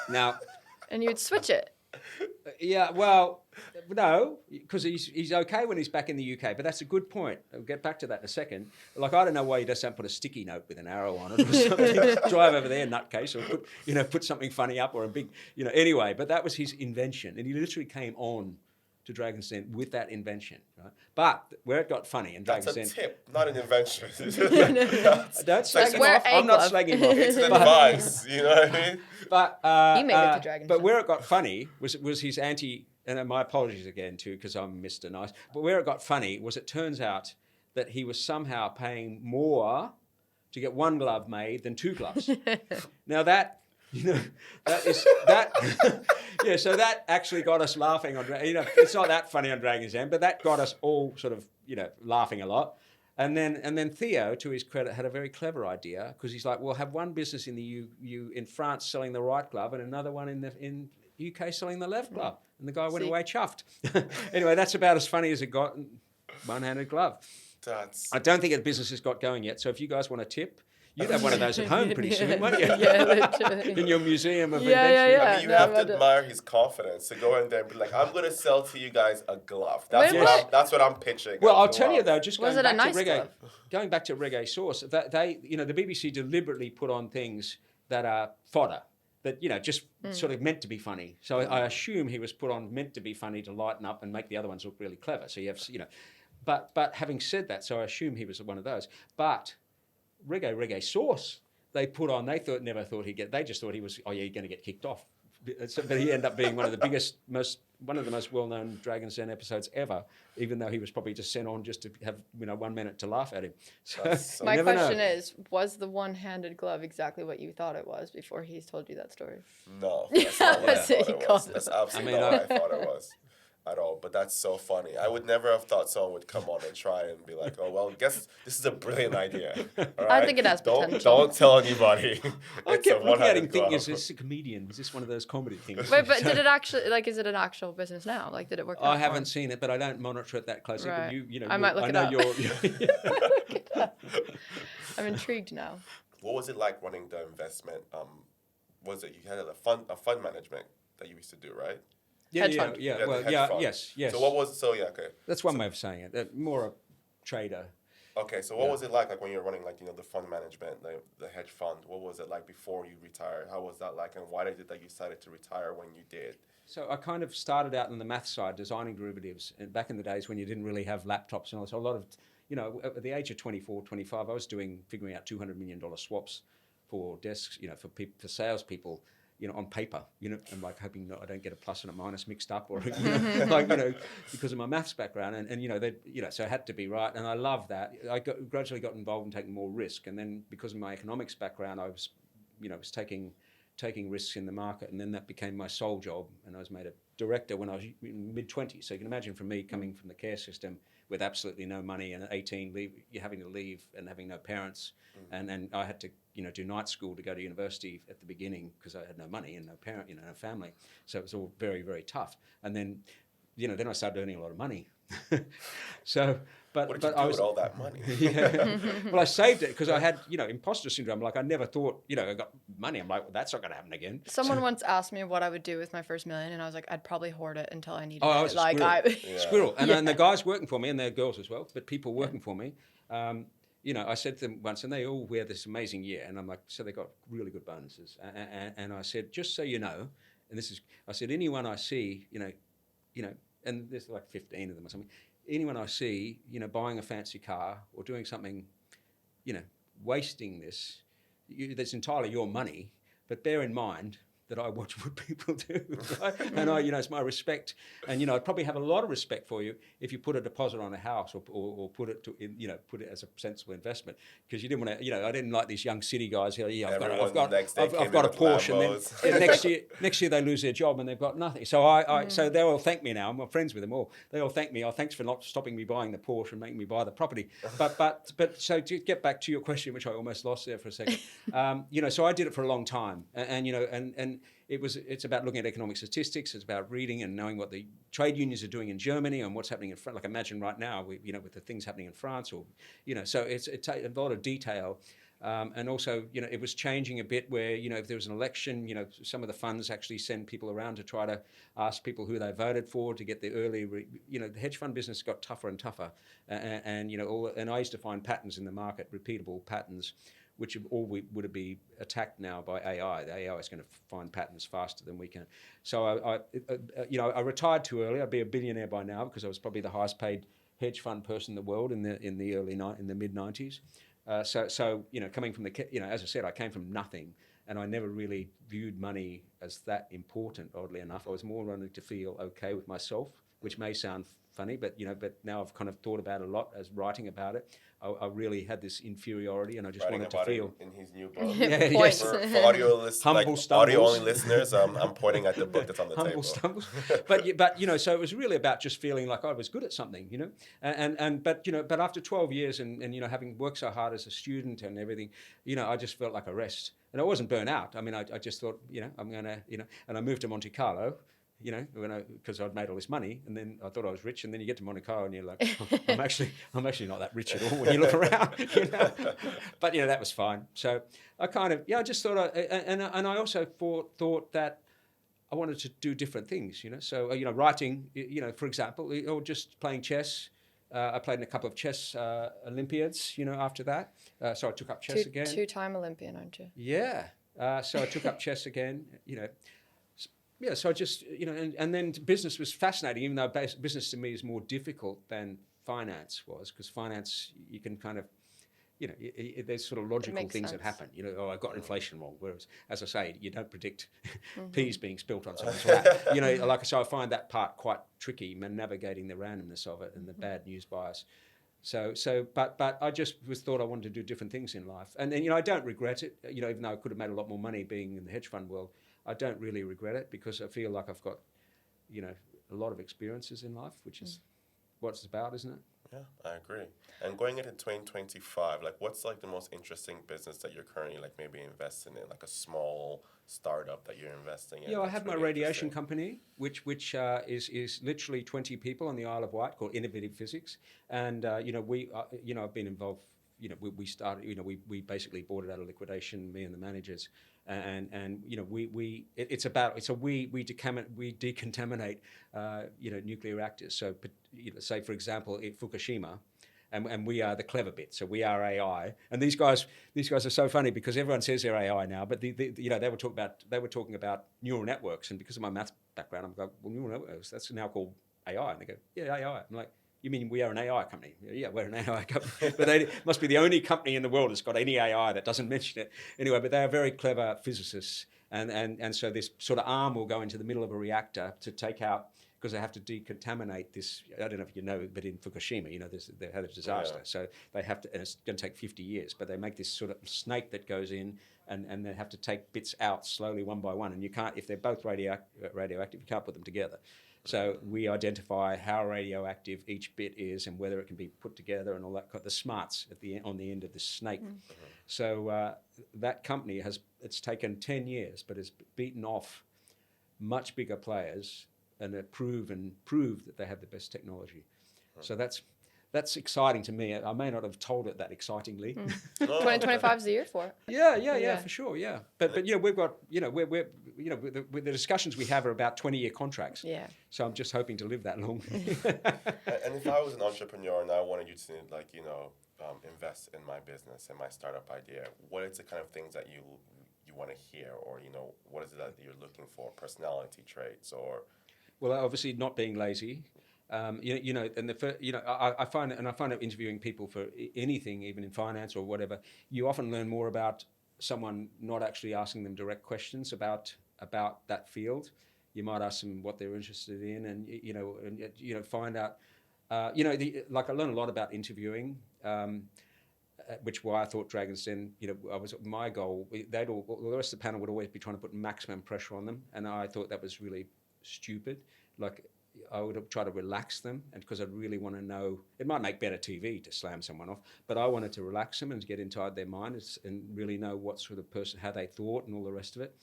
Now, and you'd switch it. Yeah, well, no, because he's okay when he's back in the UK, but that's a good point. I'll get back to that in a second. Like, I don't know why he doesn't put a sticky note with an arrow on it or something. Drive over there, nutcase, or put something funny up or a big, anyway, but that was his invention, and he literally came on to Dragon's Den with that invention, right? But where it got funny in Dragon's Den... That's a tip, not an invention. Don't slag him off. I'm not slagging him off. It's an advice, you know what I mean? But he made it to Dragon's Den. But where it got funny was his anti... And my apologies again, too, because I'm Mr. Nice. But where it got funny was it turns out that he was somehow paying more to get one glove made than 2 gloves. Now that... yeah, so that actually got us laughing on, it's not that funny on Dragon's Den, but that got us all sort of, laughing a lot. And then Theo, to his credit, had a very clever idea, because he's like, well, have one business in in France selling the right glove and another one in UK selling the left glove. And the guy went away chuffed. Anyway, that's about as funny as it got, one-handed glove. I don't think the business has got going yet, so if you guys want a tip, you'd have one of those at home pretty soon, won't you? Yeah, literally. In your museum of Yeah. invention. I mean, you have to admire his confidence to go in there and be like, I'm going to sell to you guys a glove. That's what I'm pitching. Well, I'll tell you though, just Was going it a back to nice reggae, glove? going back to Reggae Sauce, that the BBC deliberately put on things that are fodder, that just sort of meant to be funny. So I assume he was put on meant to be funny to lighten up and make the other ones look really clever. So you have, But having said that, so I assume he was one of those. But Reggae Sauce they never thought he'd get, they just thought he was, oh yeah, you're going to get kicked off. But he ended up being one of the most well-known Dragon's Den episodes ever, even though he was probably just sent on just to have 1 minute to laugh at him. So my question is, was the one-handed glove exactly what you thought it was before he's told you that story? No, that's not what I thought it was. It. That's absolutely not what I thought it was at all. But that's so funny. I would never have thought someone would come on and try and be like, oh, well, guess this is a brilliant idea. All right? I think it has potential. Don't tell anybody. I kept looking at him thinking, is this a comedian? Is this one of those comedy things? Wait, but did it actually, like, is it an actual business now? Like, did it work out? I haven't seen it, but I don't monitor it that closely. Right. But you know, I might look it up. Look it up. I'm intrigued now. What was it like running the investment? Was it you had a fund management that you used to do, right? Hedge fund. Yes. So what was okay? That's one way of saying it. More a trader. Okay, so what was it like when you were running the fund management, the hedge fund? What was it like before you retired? How was that like, and why did you decide to retire when you did? So I kind of started out on the math side, designing derivatives, and back in the days when you didn't really have laptops and all. So a lot of, at the age of 24, 25, I was figuring out $200 million swaps for desks, for salespeople. On paper, and like hoping I don't get a plus and a minus mixed up, or because of my maths background, and so it had to be right, and I love that. I gradually got involved in taking more risk, and then because of my economics background, I was, was taking risks in the market, and then that became my sole job, and I was made a director when I was in mid-20s. So you can imagine from me coming from the care system with absolutely no money, and at 18, you're having to leave and having no parents, and I had to do night school to go to university at the beginning because I had no money and no parent, no family. So it was all very, very tough. And then, then I started earning a lot of money. So, what did you do with all that money? Well, I saved it because I had, imposter syndrome. Like I never thought, I got money. I'm like, well, that's not going to happen again. Someone once asked me what I would do with my first million, and I was like, I'd probably hoard it until I needed it. I was a squirrel. And the guys working for me, and they're girls as well, but people working for me, I said to them once, and they all wear this amazing year, and I'm like, so they got really good bonuses. And I said, just so you know, I said, anyone I see, and there's like 15 of them or something, anyone I see, buying a fancy car or doing something, wasting this, that's entirely your money, but bear in mind that I watch what people do, right? And it's my respect, and I'd probably have a lot of respect for you if you put a deposit on a house or put it put it as a sensible investment, because you didn't want to, I didn't like these young city guys who I've got a Porsche, and then next year they lose their job and they've got nothing. So so they all thank me now. I'm friends with them all. They all thank me. Oh, thanks for not stopping me buying the Porsche and making me buy the property. But so to get back to your question, which I almost lost there for a second, so I did it for a long time, and it's about looking at economic statistics. It's about reading and knowing what the trade unions are doing in Germany and what's happening in France. Like imagine right now, with the things happening in France, or so it's a lot of detail, and also it was changing a bit where if there was an election, some of the funds actually send people around to try to ask people who they voted for to get the early. The hedge fund business got tougher and tougher, and I used to find patterns in the market, repeatable patterns, which would be attacked now by AI. The AI is going to find patterns faster than we can. So I retired too early. I'd be a billionaire by now because I was probably the highest paid hedge fund person in the world in the mid 90s. So coming from as I said, I came from nothing, and I never really viewed money as that important. Oddly enough, I was more wanting to feel okay with myself, which may sound funny, but now I've kind of thought about it a lot as writing about it. I really had this inferiority, and I just wanted to feel. In his new book. Yes. For audio only listeners, I'm pointing at the book that's on the Humble table. Stumbles. But so it was really about just feeling like I was good at something, but after 12 years and having worked so hard as a student and everything, I just felt like a rest, and I wasn't burnt out. I mean, I just thought, I'm gonna, and I moved to Monte Carlo. Because I'd made all this money, and then I thought I was rich, and then you get to Monte Carlo and you're like, oh, I'm actually not that rich at all when you look around, But that was fine. So I kind of, I just thought, and I also thought that I wanted to do different things, So writing, for example, or just playing chess. I played in a couple of chess Olympiads, after that. So I took up chess again. Two-time Olympian, aren't you? Yeah. So I took up chess again, Yeah, so I just, and then business was fascinating, even though business to me is more difficult than finance was, because finance, you can kind of, there's sort of logical makes things that sense. happen. I got inflation wrong. Whereas, as I say, you don't predict peas being spilt on someone's lap. So I find that part quite tricky, navigating the randomness of it and the bad news bias. But I just thought I wanted to do different things in life, and I don't regret it. Even though I could have made a lot more money being in the hedge fund world, I don't really regret it because I feel like I've got, a lot of experiences in life, which is what it's about, isn't it? Yeah, I agree. And going into 2025, like what's like the most interesting business that you're currently like maybe investing in, like a small startup that you're investing in? Yeah, I have my radiation company, which is literally 20 people on the Isle of Wight called Innovative Physics, and I've been involved. We started. We basically bought it out of liquidation, me and the managers, and we decontaminate nuclear reactors. So say for example at Fukushima, and we are the clever bit. So we are AI, and these guys are so funny because everyone says they're AI now, but they were talking about neural networks, and because of my maths background, I'm like, well, neural networks, that's now called AI, and they go, yeah, AI. I'm like, you mean we are an AI company? Yeah, we're an AI company. But they must be the only company in the world that's got any AI that doesn't mention it. Anyway, but they are very clever physicists. And so this sort of arm will go into the middle of a reactor to take out, because they have to decontaminate this. I don't know if you know, but in Fukushima, they had a disaster. Yeah. So they have to, and it's going to take 50 years, but they make this sort of snake that goes in, and they have to take bits out slowly one by one. And you can't, if they're both radioactive, you can't put them together. So we identify how radioactive each bit is and whether it can be put together and all that. The smarts on the end of the snake. Mm-hmm. So that company it's taken 10 years, but has beaten off much bigger players and proved that they have the best technology. Mm-hmm. So that's exciting to me. I may not have told it that excitingly. 2025 is the year for it. Yeah, for sure. Yeah, but we've got we're with the discussions we have are about 20-year contracts. Yeah. So I'm just hoping to live that long. And if I was an entrepreneur and I wanted you to invest in my business and my startup idea, what is the kind of things that you want to hear, or what is it that you're looking for? Personality traits, or well, obviously not being lazy. I find it interviewing people for anything, even in finance or whatever, you often learn more about someone not actually asking them direct questions about that field. You might ask them what they're interested in, and find out. I learned a lot about interviewing, which why I thought Dragon's Den. Was my goal. The rest of the panel would always be trying to put maximum pressure on them, and I thought that was really stupid. Like, I would try to relax them, and because I'd really want to know, it might make better TV to slam someone off, but I wanted to relax them and to get inside their mind and really know what sort of person, how they thought and all the rest of it.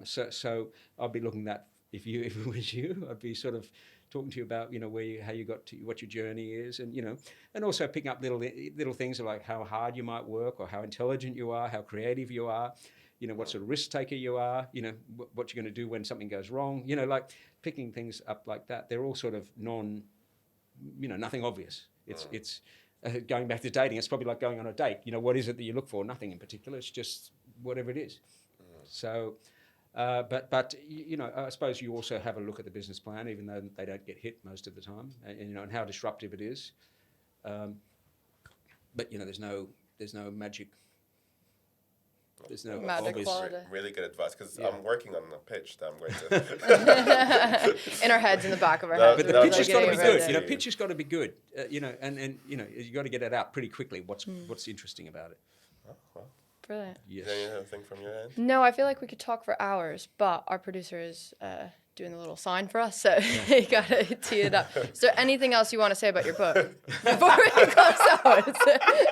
So I'd be looking at, if it was you, I'd be sort of talking to you about, how you got to, what your journey is, and, and also picking up little things like how hard you might work, or how intelligent you are, how creative you are, what sort of risk taker you are, what you're going to do when something goes wrong, like picking things up like that. They're all sort of nothing obvious. It's going back to dating. It's probably like going on a date. What is it that you look for? Nothing in particular. It's just whatever it is. So, but I suppose you also have a look at the business plan, even though they don't get hit most of the time, and how disruptive it is. But there's no magic. There's no magic quality. Really good advice, because I'm working on a pitch that I'm going to. In our heads, in the back of our heads. But the pitch has got to be good. Pitch has got to be good. And you got to get it out pretty quickly. What's interesting about it? Oh, well. Brilliant. Yes. Anything from your end? No, I feel like we could talk for hours, but our producer is doing a little sign for us, so you got to tee it up. Is there anything else you want to say about your book before we close out?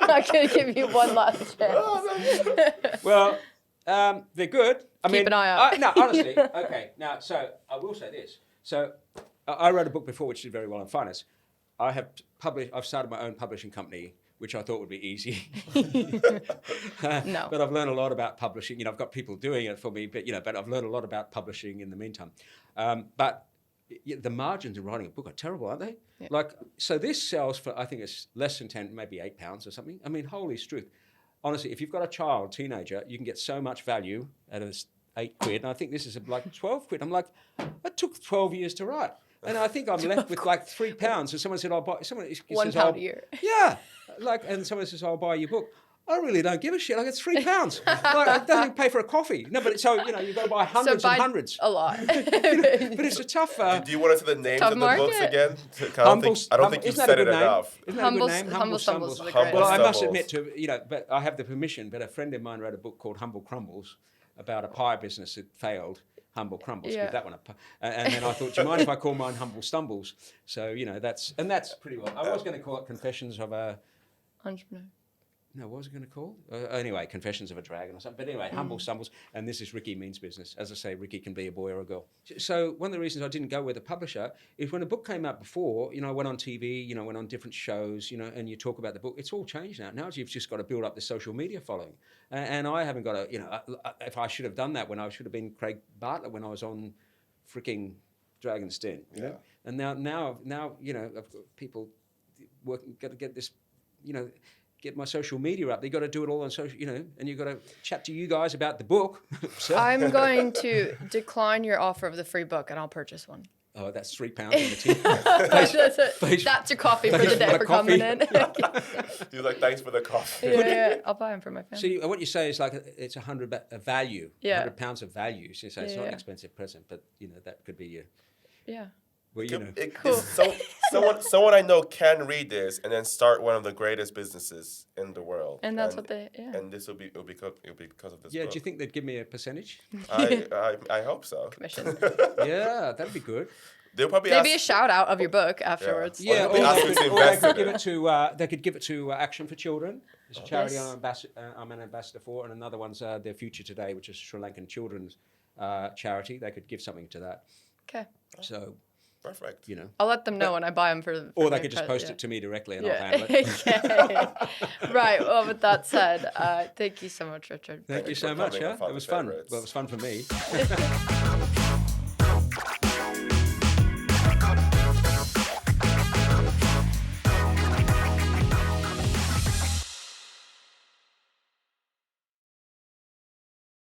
I'm going to give you one last chance. Well, they're good. Keep an eye out. No, honestly. Okay. Now, so I will say this. So I wrote a book before which did very well in finance. I've started my own publishing company, which I thought would be easy. No. But I've learned a lot about publishing. I've got people doing it for me, but I've learned a lot about publishing in the meantime. But the margins in writing a book are terrible, aren't they? Yeah. So this sells for, I think it's less than 10, maybe £8 or something. I mean, holy struth. Honestly, if you've got a teenager, you can get so much value out of this £8, and I think this is like 12 quid. I'm like, that took 12 years to write. And I think I'm left with like £3. And someone said, I'll buy. Someone £1 a year. Yeah. And someone says, I'll buy your book. I really don't give a shit. I get £3. Like, it doesn't even pay for a coffee. No, but so, you've got to buy hundreds and hundreds. A lot. But it's a tough... Do you want to say the names tough of the books market. again? I don't think you've said it enough. Isn't that a good name? Humble Stumbles is a great Well, I must Stumbles. admit but I have the permission, but a friend of mine wrote a book called Humble Crumbles about a pie business that failed. Humble Crumbles, Yeah. give that one a... And then I thought, do you mind if I call mine Humble Stumbles? So, that's pretty well. I was going to call it Confessions of a... Entrepreneur. No, what was it going to call? Anyway, Confessions of a Dragon or something. But anyway, Humble Stumbles. And this is Ricky Means Business. As I say, Ricky can be a boy or a girl. So one of the reasons I didn't go with a publisher is when a book came out before, I went on TV, went on different shows, and you talk about the book. It's all changed now. Now you've just got to build up the social media following. And I haven't got if I should have done that when I should have been Craig Bartlett when I was on freaking Dragon's Den. You know? And now, I've got people working, got to get this, get my social media up. They got to do it all on social, and you've got to chat to you guys about the book. So. I'm going to decline your offer of the free book, and I'll purchase one. Oh, that's £3 on the tin. That's your coffee for the day for coming in. He's like, thanks for the coffee. Yeah, I'll buy them for my family. So what you say is like it's £100 value, Yeah. £100 of value. So you say it's not an Yeah. expensive present, but that could be your. Yeah. Well, Cool. Someone I know can read this and then start one of the greatest businesses in the world. And that's what they. Yeah. And this will be because of this. Yeah, book. do you think they'd give me a percentage? I hope so. Commission. Yeah, that'd be good. They'll probably Maybe a ask, shout out of your book afterwards. Yeah, Or they could give it to. They could give it to Action for Children. It's a charity I'm an ambassador for, and another one's Their Future Today, which is Sri Lankan children's charity. They could give something to that. Okay. So. Perfect. I'll let them know when I buy them for Or my they could just post it to me directly and I'll Yeah. handle it. Okay. Right. Well, with that said, thank you so much, Richard. Thank you so for much. coming. I It found was the fun. favorites. Well, it was fun for me.